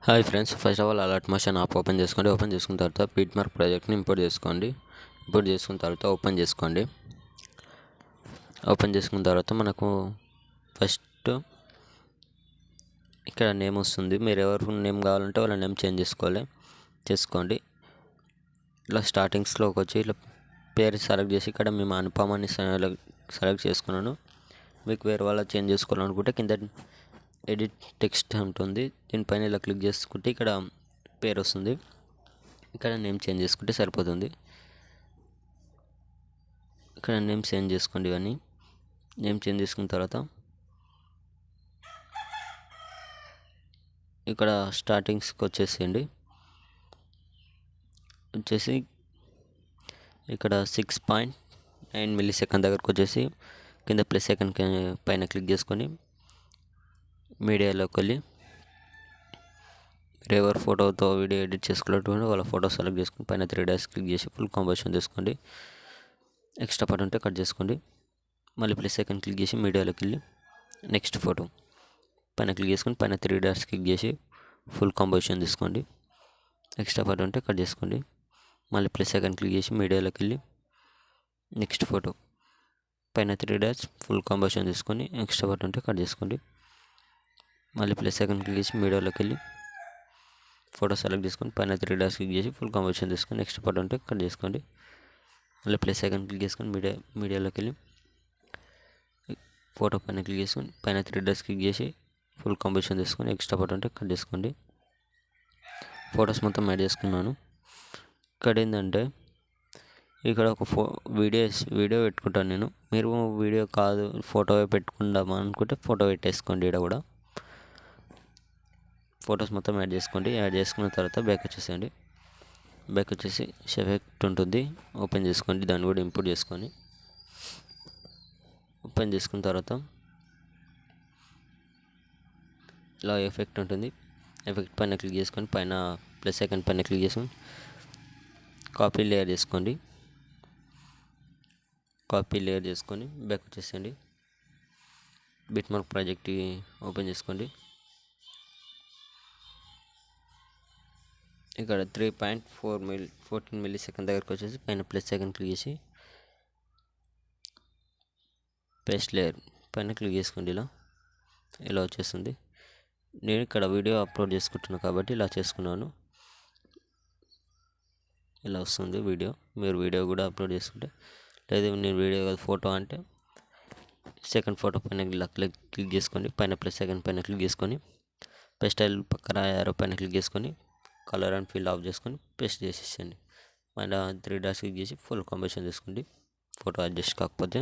Hi friends, first of all alert motion app open చేసుకోండి. Open చేసుకున్న తర్వాత బిట్మార్క్ ప్రాజెక్ట్ని ఇంపోర్ట్ చేసుకోండి. ఇంపోర్ట్ చేసుకున్న తర్వాత ఓపెన్ చేసుకోండి. ఓపెన్ చేసుకున్న తర్వాత మనకు ఫస్ట్ ఇక్కడ నేమ్ వస్తుంది. మీరు ఎవరు నేమ్ కావాలంటే వాళ్ళ నేమ్ చేంజ్ చేసుకోండి. ఇలా స్టార్టింగ్స్లోకి వచ్చి ఇలా పేరు సెలెక్ట్ చేసి ఇక్కడ మేము అనుపమని సెలెక్ట్ చేసుకున్నాను. మీకు వేరే వాళ్ళ చేంజ్ చేసుకోవాలనుకుంటే కింద ఎడిట్ టెక్స్ట్ ఉంటుంది. దీనిపైన ఇలా క్లిక్ చేసుకుంటే ఇక్కడ పేరు వస్తుంది. ఇక్కడ నేమ్ చేంజ్ చేసుకుంటే సరిపోతుంది. ఇక్కడ నేమ్ చేంజ్ చేసుకోండి. ఇవన్నీ నేమ్ చేంజ్ చేసుకున్న తర్వాత ఇక్కడ స్టార్టింగ్స్కి వచ్చేసి ఇక్కడ 6.9 మిల్లీసెకండ్ దగ్గరకు వచ్చేసి కింద ప్లస్ సెకండ్ పైన క్లిక్ చేసుకొని మీడియాలోకి వెళ్ళి మీరు ఎవరు ఫోటోతో వీడియో ఎడిట్ చేసుకోవాలంటే వాళ్ళ ఫోటో సెలెక్ట్ చేసుకుని పైన 3 డాష్ క్లిక్ చేసి ఫుల్ కంపోజిషన్ చేసుకోండి. ఎక్స్ట్రా పార్ట్ ఉంటే కట్ చేసుకోండి. మళ్ళీ ప్లస్ సెకండ్ క్లిక్ చేసి మీడియాలోకి వెళ్ళి నెక్స్ట్ ఫోటో పైన క్లిక్ చేసుకొని పైన 3 డాష్ క్లిక్ చేసి ఫుల్ కంపోజిషన్ తీసుకోండి. ఎక్స్ట్రా పార్ట్ ఉంటే కట్ చేసుకోండి. మళ్ళీ ప్లస్ సెకండ్ క్లిక్ చేసి మీడియాలోకి వెళ్ళి నెక్స్ట్ ఫోటో పైన 3 డాష్ ఫుల్ కంపోజిషన్ తీసుకొని ఎక్స్ట్రా పార్ట్ ఉంటే కట్ చేసుకోండి. మళ్ళీ ప్లస్ సెకండ్ క్లిక్ చేసి మీడియాలోకి వెళ్ళి ఫోటో సెలెక్ట్ చేసుకొని పైన 3 డాష్ క్లిక్ చేసి ఫుల్ కంపోజిషన్ తీసుకొని నెక్స్ట్ పార్ట్ ఉంటే కట్ చేసుకోండి. మళ్ళీ ప్లస్ సెకండ్ క్లిక్ చేసుకొని మీడియాలోకి వెళ్ళి ఫోటో పైన క్లిక్ చేసుకొని పైన 3 డాష్ క్లిక్ చేసి ఫుల్ కంపోజిషన్ తీసుకొని ఎక్స్ట్రా పార్ట్ ఉంటే కట్ చేసుకోండి. ఫొటోస్ మొత్తం యాడ్ చేసుకున్నాను. ఇక్కడ ఏంటంటే ఇక్కడ ఒక వీడియో పెట్టుకుంటాను నేను. మీరు వీడియో కాదు ఫోటో పెట్టుకుందామా అనుకుంటే ఫోటో పెట్టేసుకోండి. ఇక్కడ కూడా ఫొటోస్ మొత్తం యాడ్ చేసుకోండి. యాడ్ చేసుకున్న తర్వాత బ్యాక్ వచ్చేసేయండి. బ్యాక్ వచ్చేసి ఎఫెక్ట్ ఉంటుంది, ఓపెన్ చేసుకోండి. దాన్ని కూడా ఇంపోర్ట్ చేసుకొని ఓపెన్ చేసుకున్న తర్వాత ఇలా ఎఫెక్ట్ ఉంటుంది. ఎఫెక్ట్ పైన క్లిక్ చేసుకొని పైన ప్లస్ సెకండ్ పైన క్లిక్ చేసుకొని కాపీ లేయర్ చేసుకోండి. కాపీ లేయర్ చేసుకొని బ్యాక్ వచ్చేసేయండి. బిట్మార్క్ ప్రాజెక్ట్ ఓపెన్ చేసుకోండి. ఇక్కడ 3.14 మిల్లీసెకండ్ దగ్గరకు వచ్చేసి పైన ప్లస్ సెకండ్ క్లిక్ చేసి పేస్ట్ లేయర్ పైన క్లిక్ చేసుకోండి. ఇలా వచ్చేస్తుంది. నేను ఇక్కడ వీడియో అప్లోడ్ చేసుకుంటున్నాను కాబట్టి ఇలా చేసుకున్నాను. ఇలా వస్తుంది వీడియో. మీరు వీడియో కూడా అప్లోడ్ చేసుకుంటే, లేదు నేను వీడియో కాదు ఫోటో అంటే సెకండ్ ఫోటో పైన ఇలా క్లిక్ చేసుకోండి. పైన ప్లస్ సెకండ్ పైన క్లిక్ చేసుకొని పేస్ట్ స్టైల్ పక్కన యారో పైన క్లిక్ చేసుకొని కలర్ అండ్ ఫీల్ ఆఫ్ చేసుకొని పేస్ట్ చేసేసండి. పైన 3 డాష్ క్లిక్ చేసి ఫుల్ కంపోజిషన్ చేసుకోండి. ఫోటో అడ్జస్ట్ కాకపోతే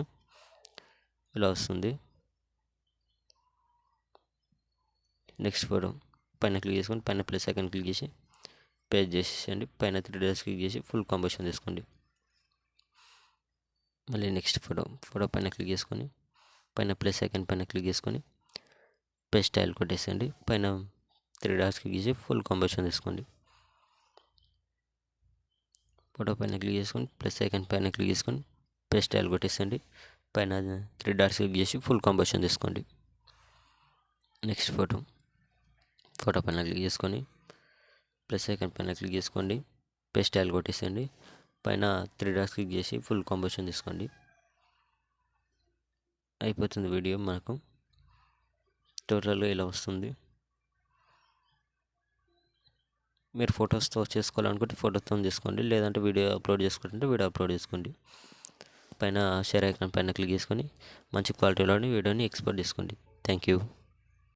ఇలా వస్తుంది. నెక్స్ట్ ఫోటో పైన క్లిక్ చేసుకొని పైన ప్లస్ సెకండ్ క్లిక్ చేసి పేస్ట్ చేసేసండి. పైన 3 డాష్ క్లిక్ చేసి ఫుల్ కంపోజిషన్ చేసుకోండి. మళ్ళీ నెక్స్ట్ ఫోటో పైన క్లిక్ చేసుకొని పైన ప్లస్ సెకండ్ పైన క్లిక్ చేసుకొని పేస్ట్ స్టైల్ కొట్టేసండి. పైన 3 డాష్ క్లిక్ చేసి ఫుల్ కంపోజిషన్ తీసుకోండి. ఫోటో పైన క్లిక్ చేసుకొని ప్లస్ సెకండ్ పైన క్లిక్ చేసుకొని పేస్ట్ స్టైల్ కొట్టేసండి. పైన 3 డాట్స్ క్లిక్ చేసి ఫుల్ కంపోజిషన్ తీసుకోండి. నెక్స్ట్ ఫోటో పైన క్లిక్ చేసుకొని ప్లస్ సెకండ్ పైన క్లిక్ చేసుకోండి. పేస్ట్ స్టైల్ కొట్టేసండి. పైన 3 డాట్స్ క్లిక్ చేసి ఫుల్ కంపోజిషన్ తీసుకోండి. అయిపోతుంది వీడియో. మనకు టోటల్గా ఇలా వస్తుంది. మీరు ఫొటోస్తో చేసుకోవాలనుకుంటే ఫోటోతో చేసుకోండి, లేదంటే వీడియో అప్లోడ్ చేసుకుంటే వీడియో అప్లోడ్ చేసుకోండి. పైన షేర్ ఐకాన్ పైన క్లిక్ చేసుకొని మంచి క్వాలిటీలోని వీడియోని ఎక్స్పోర్ట్ చేసుకోండి. Thank you.